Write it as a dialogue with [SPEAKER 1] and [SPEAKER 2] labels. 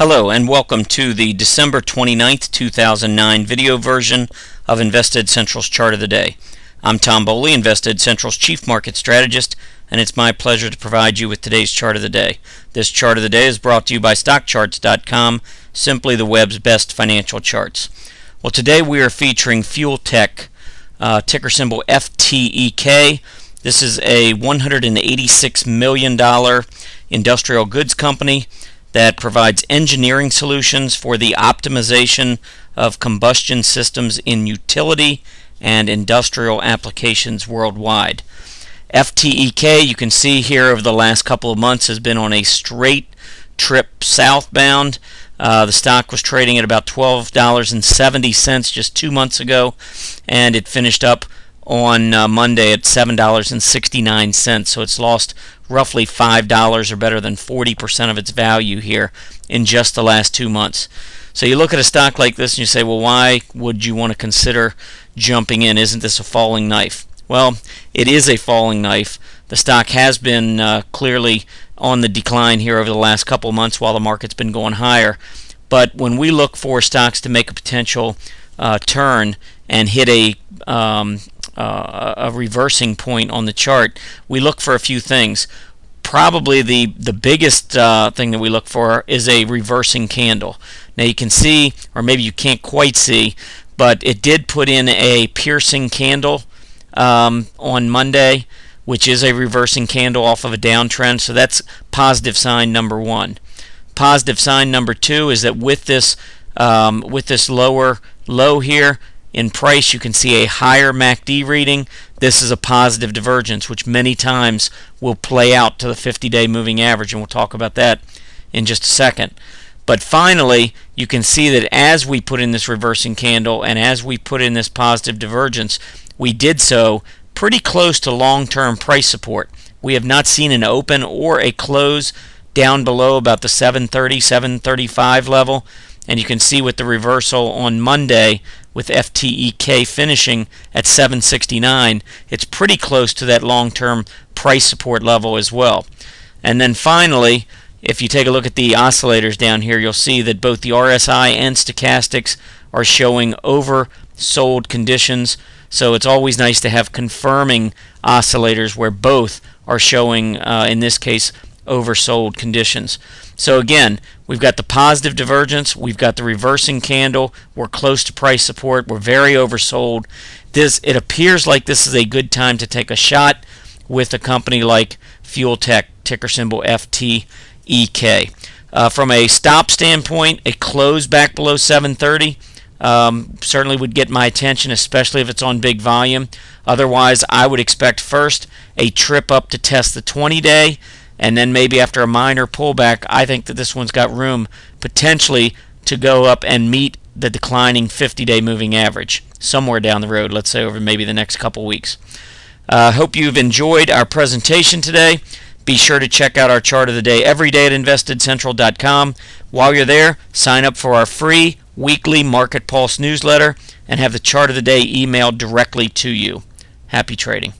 [SPEAKER 1] Hello and welcome to the December 29th, 2009 video version of Invested Central's Chart of the Day. I'm Tom Boley, Invested Central's Chief Market Strategist, and it's my pleasure to provide you with today's Chart of the Day. This Chart of the Day is brought to you by StockCharts.com, simply the web's best financial charts. Well, today we are featuring FTEK, ticker symbol FTEK. This is a $186 million industrial goods company that provides engineering solutions for the optimization of combustion systems in utility and industrial applications worldwide. FTEK, you can see here over the last couple of months, has been on a straight trip southbound. The stock was trading at about $12.70 just 2 months ago, and it finished up on Monday at $7.69, so it's lost roughly $5 or better than 40% of its value here in just the last 2 months. So you look at a stock like this and you say, well, why would you want to consider jumping in? Isn't this a falling knife? Well, it is a falling knife. The stock has been clearly on the decline here over the last couple of months while the market's been going higher. But when we look for stocks to make a potential turn and hit a reversing point on the chart, we look for a few things. Probably the biggest thing that we look for is a reversing candle. Now you can see, or maybe you can't quite see, but it did put in a piercing candle on Monday, which is a reversing candle off of a downtrend, so that's positive sign number one. Positive sign number two is that with this lower low here in price, you can see a higher MACD reading. This is a positive divergence, which many times will play out to the 50-day moving average, and we'll talk about that in just a second. But finally, you can see that as we put in this reversing candle and as we put in this positive divergence, we did so pretty close to long-term price support. We have not seen an open or a close down below about the 730, 735 level. And you can see with the reversal on Monday with FTEK finishing at 769, it's pretty close to that long-term price support level as well. And then finally, if you take a look at the oscillators down here, you'll see that both the RSI and Stochastics are showing oversold conditions. So it's always nice to have confirming oscillators where both are showing, in this case, oversold conditions. So again, we've got the positive divergence, we've got the reversing candle, we're close to price support, we're very oversold. It appears like this is a good time to take a shot with a company like FTEK, ticker symbol FTEK. From a stop standpoint, a close back below 730 certainly would get my attention, especially if it's on big volume. Otherwise, I would expect first a trip up to test the 20-day, and then maybe after a minor pullback, I think that this one's got room potentially to go up and meet the declining 50-day moving average somewhere down the road, let's say over maybe the next couple weeks. Hope you've enjoyed our presentation today. Be sure to check out our chart of the day every day at InvestedCentral.com. While you're there, sign up for our free weekly Market Pulse newsletter and have the chart of the day emailed directly to you. Happy trading.